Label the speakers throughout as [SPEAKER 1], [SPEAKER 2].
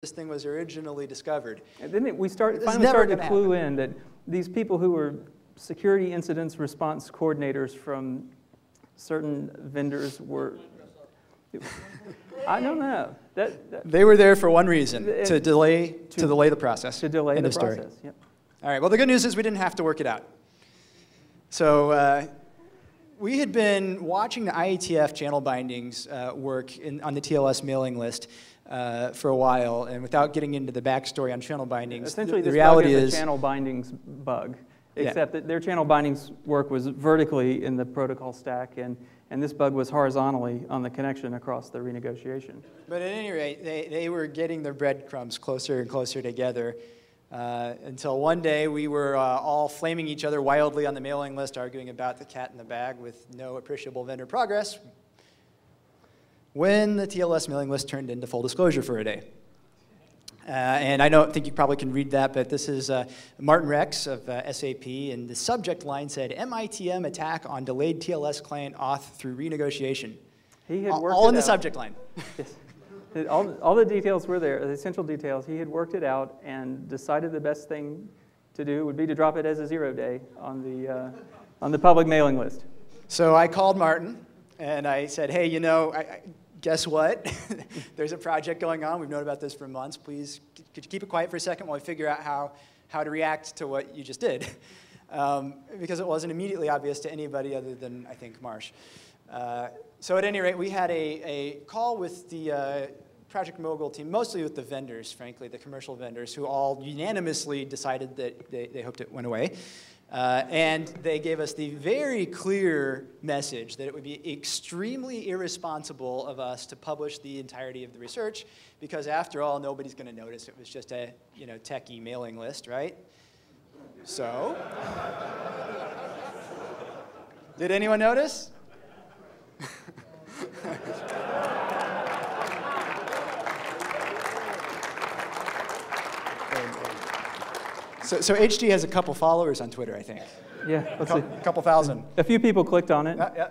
[SPEAKER 1] this thing was originally discovered.
[SPEAKER 2] And then we finally started to clue in that these people who were security incidents response coordinators from certain vendors were... I don't know.
[SPEAKER 1] They were there for one reason, to delay the process.
[SPEAKER 2] To delay the process, yep.
[SPEAKER 1] All right, well, the good news is we didn't have to work it out. So we had been watching the IETF channel bindings work on the TLS mailing list for a while, and without getting into the backstory on channel bindings,
[SPEAKER 2] essentially
[SPEAKER 1] the reality is
[SPEAKER 2] a channel bindings bug, except that their channel bindings work was vertically in the protocol stack, and this bug was horizontally on the connection across the renegotiation. But
[SPEAKER 1] at any rate, they were getting their breadcrumbs closer and closer together until one day we were all flaming each other wildly on the mailing list, arguing about the cat in the bag with no appreciable vendor progress, when the TLS mailing list turned into full disclosure for a day. And I don't think you probably can read that, but this is Martin Rex of SAP, and the subject line said, MITM attack on delayed TLS client auth through renegotiation.
[SPEAKER 2] He had worked
[SPEAKER 1] all in the subject line.
[SPEAKER 2] Yes. All the details were there, the essential details. He had worked it out and decided the best thing to do would be to drop it as a 0 day on the public mailing list.
[SPEAKER 1] So I called Martin, and I said, hey, you know, guess what? There's a project going on. We've known about this for months. Please, could you keep it quiet for a second while we figure out how to react to what you just did? Because it wasn't immediately obvious to anybody other than, I think, Marsh. So at any rate, we had a call with the Project Mogul team, mostly with the vendors, frankly, the commercial vendors, who all unanimously decided that they hoped it went away. And they gave us the very clear message that it would be extremely irresponsible of us to publish the entirety of the research, because after all, nobody's going to notice. It was just a techie mailing list, right? So, did anyone notice? So HG has a couple followers on Twitter, I think.
[SPEAKER 2] Yeah, let's see.
[SPEAKER 1] A couple thousand.
[SPEAKER 2] A few people clicked on it.
[SPEAKER 1] Yeah.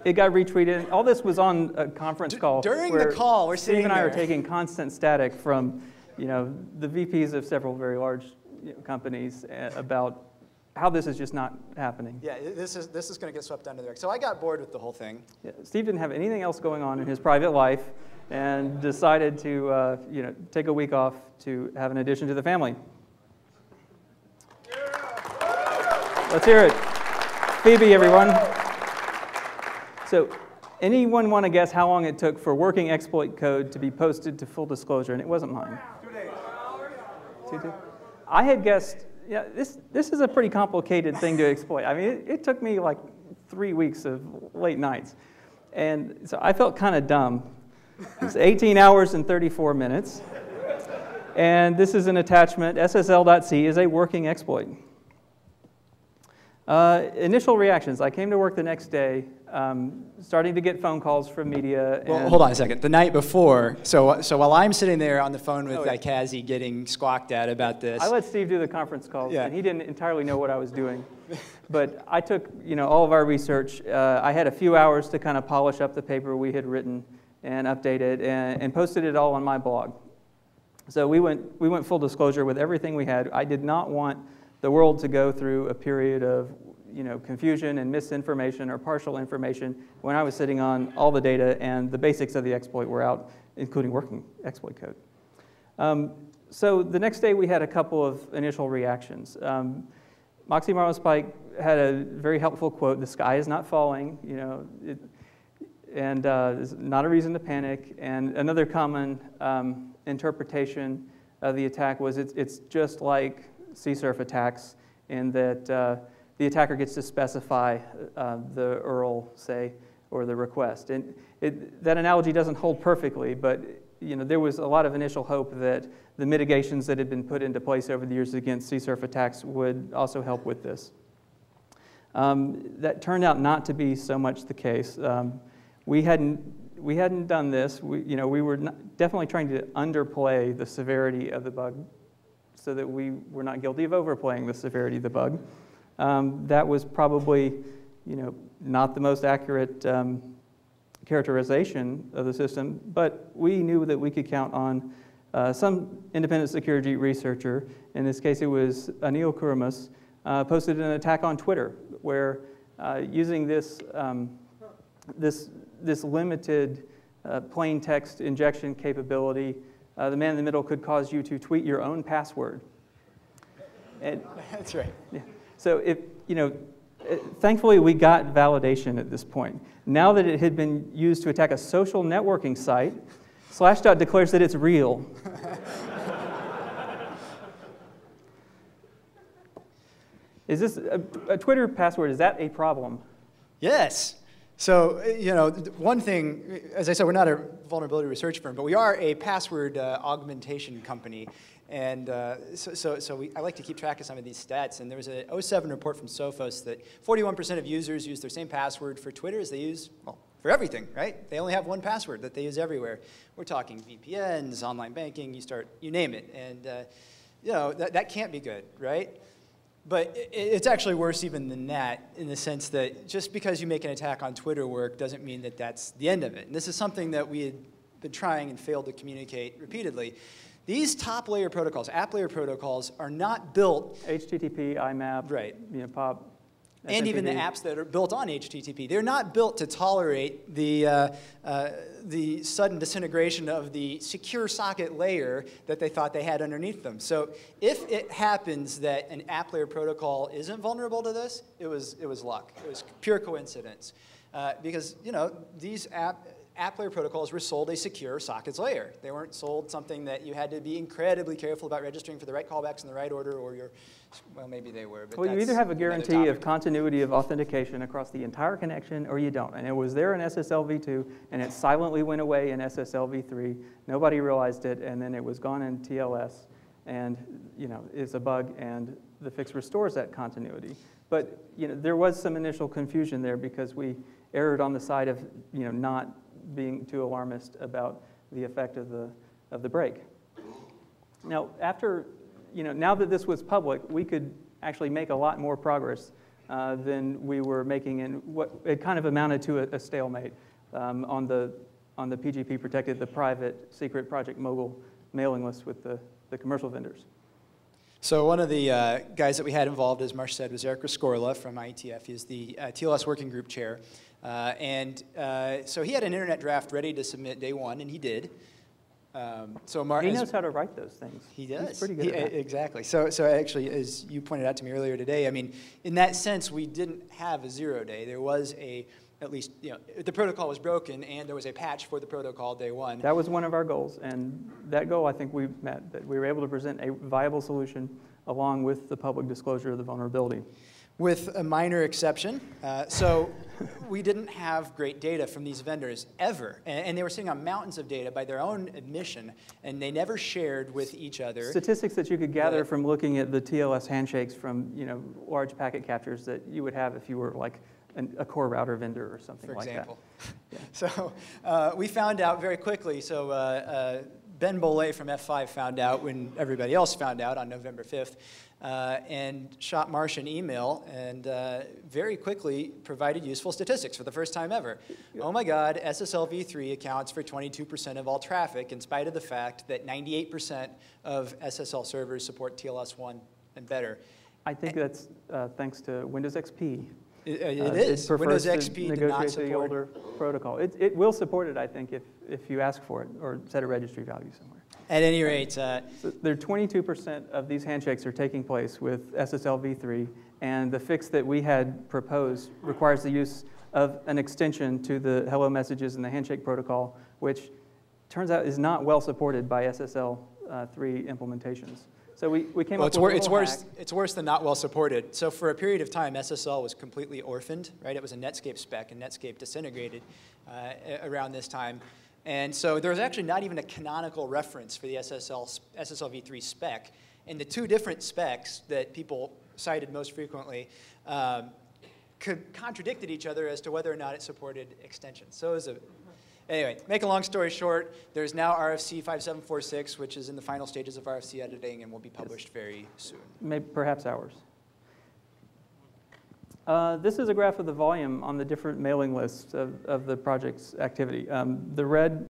[SPEAKER 2] It got retweeted. All this was on a conference call.
[SPEAKER 1] During the call, we're sitting
[SPEAKER 2] Steve and I
[SPEAKER 1] there.
[SPEAKER 2] are taking constant static from, the VPs of several very large companies about how this is just not happening.
[SPEAKER 1] Yeah, this is going to get swept under the rug. So I got bored with the whole thing.
[SPEAKER 2] Yeah, Steve didn't have anything else going on in his private life, and decided to take a week off to have an addition to the family. Let's hear it. Phoebe, everyone. So anyone want to guess how long it took for working exploit code to be posted to full disclosure? And it wasn't mine.
[SPEAKER 3] 2 days.
[SPEAKER 2] 2 days? I had guessed, this is a pretty complicated thing to exploit. I mean, it took me like 3 weeks of late nights. And so I felt kind of dumb. It's 18 hours and 34 minutes. And this is an attachment. SSL.c is a working exploit. Initial reactions. I came to work the next day, starting to get phone calls from media.
[SPEAKER 1] Well, hold on a second. The night before, so while I'm sitting there on the phone with Kazi getting squawked at about this.
[SPEAKER 2] I let Steve do the conference calls, and he didn't entirely know what I was doing. But I took all of our research. I had a few hours to kind of polish up the paper we had written and update it, and posted it all on my blog. So we went full disclosure with everything we had. I did not want the world to go through a period of confusion and misinformation or partial information when I was sitting on all the data and the basics of the exploit were out, including working exploit code. So the next day we had a couple of initial reactions. Moxie Marlinspike had a very helpful quote, "The sky is not falling," and there's not a reason to panic. And another common interpretation of the attack was it's just like CSRF attacks in that the attacker gets to specify the URL, say, or the request. And that analogy doesn't hold perfectly, but there was a lot of initial hope that the mitigations that had been put into place over the years against CSRF attacks would also help with this. That turned out not to be so much the case. We hadn't done this. We were definitely trying to underplay the severity of the bug so that we were not guilty of overplaying the severity of the bug. That was probably, not the most accurate characterization of the system, but we knew that we could count on some independent security researcher. In this case, it was Anil Kuramas, posted an attack on Twitter where using this limited plain text injection capability, the man in the middle could cause you to tweet your own password. And,
[SPEAKER 1] that's right.
[SPEAKER 2] Yeah. So thankfully we got validation at this point. Now that it had been used to attack a social networking site, Slashdot declares that it's real. Is this a Twitter password? Is that a problem?
[SPEAKER 1] Yes. So, one thing, as I said, we're not a vulnerability research firm, but we are a password augmentation company. And I like to keep track of some of these stats. And there was a 2007 report from Sophos that 41% of users use their same password for Twitter as they use, well, for everything, right? They only have one password that they use everywhere. We're talking VPNs, online banking, you name it. And, that can't be good, right? But it's actually worse even than that, in the sense that just because you make an attack on Twitter work doesn't mean that that's the end of it. And this is something that we had been trying and failed to communicate repeatedly. These top layer protocols, app layer protocols, are not built.
[SPEAKER 2] HTTP, IMAP,
[SPEAKER 1] right.
[SPEAKER 2] POP.
[SPEAKER 1] And even the apps that are built on HTTP, they're not built to tolerate the sudden disintegration of the secure socket layer that they thought they had underneath them. So if it happens that an app layer protocol isn't vulnerable to this, it was luck. It was pure coincidence. Because these app layer protocols were sold a secure sockets layer. They weren't sold something that you had to be incredibly careful about registering for the right callbacks in the right order, or well, maybe they were. But
[SPEAKER 2] well, you either have a guarantee of continuity of authentication across the entire connection, or you don't. And it was there in SSL v2, and it silently went away in SSL v3. Nobody realized it, and then it was gone in TLS, and it's a bug, and the fix restores that continuity. But there was some initial confusion there because we erred on the side of not being too alarmist about the effect of the break. Now, now that this was public, we could actually make a lot more progress than we were making in what it kind of amounted to a stalemate on the PGP protected, the private secret Project Mogul mailing list with the commercial vendors.
[SPEAKER 1] So one of the guys that we had involved, as Marsh said, was Eric Rescorla from IETF. He's the TLS working group chair. So he had an internet draft ready to submit day one, and he did.
[SPEAKER 2] He knows how to write those things.
[SPEAKER 1] He does.
[SPEAKER 2] He's pretty good at that.
[SPEAKER 1] Exactly. So actually, as you pointed out to me earlier today, I mean, in that sense, we didn't have a 0 day. There was at least, the protocol was broken, and there was a patch for the protocol day one.
[SPEAKER 2] That was one of our goals, and that goal I think we met, that we were able to present a viable solution along with the public disclosure of the vulnerability.
[SPEAKER 1] With a minor exception. So we didn't have great data from these vendors ever. And they were sitting on mountains of data by their own admission, and they never shared with each other. Statistics
[SPEAKER 2] that you could gather from looking at the TLS handshakes from large packet captures that you would have if you were like a core router vendor or something like that. For example.
[SPEAKER 1] So we found out very quickly. So Ben Bollet from F5 found out when everybody else found out on November 5th. And shot Marsh an email and very quickly provided useful statistics for the first time ever. Oh my God, SSL v3 accounts for 22% of all traffic in spite of the fact that 98% of SSL servers support TLS 1 and better.
[SPEAKER 2] I think that's thanks to Windows XP.
[SPEAKER 1] It is. Windows XP did not support
[SPEAKER 2] the older protocol. It will support it, I think, if you ask for it or set a registry value somewhere.
[SPEAKER 1] At any rate,
[SPEAKER 2] so there 22% of these handshakes are taking place with SSL v3, and the fix that we had proposed requires the use of an extension to the hello messages and the handshake protocol, which turns out is not well supported by SSL 3 implementations. So we came up with a little hack.
[SPEAKER 1] It's worse than not well supported. So for a period of time, SSL was completely orphaned, right? It was a Netscape spec, and Netscape disintegrated around this time. And so there was actually not even a canonical reference for the SSL v3 spec. And the two different specs that people cited most frequently contradicted each other as to whether or not it supported extensions. So it was anyway, make a long story short, there's now RFC 5746, which is in the final stages of RFC editing and will be published very soon.
[SPEAKER 2] Maybe perhaps ours. This is a graph of the volume on the different mailing lists of the project's activity. The red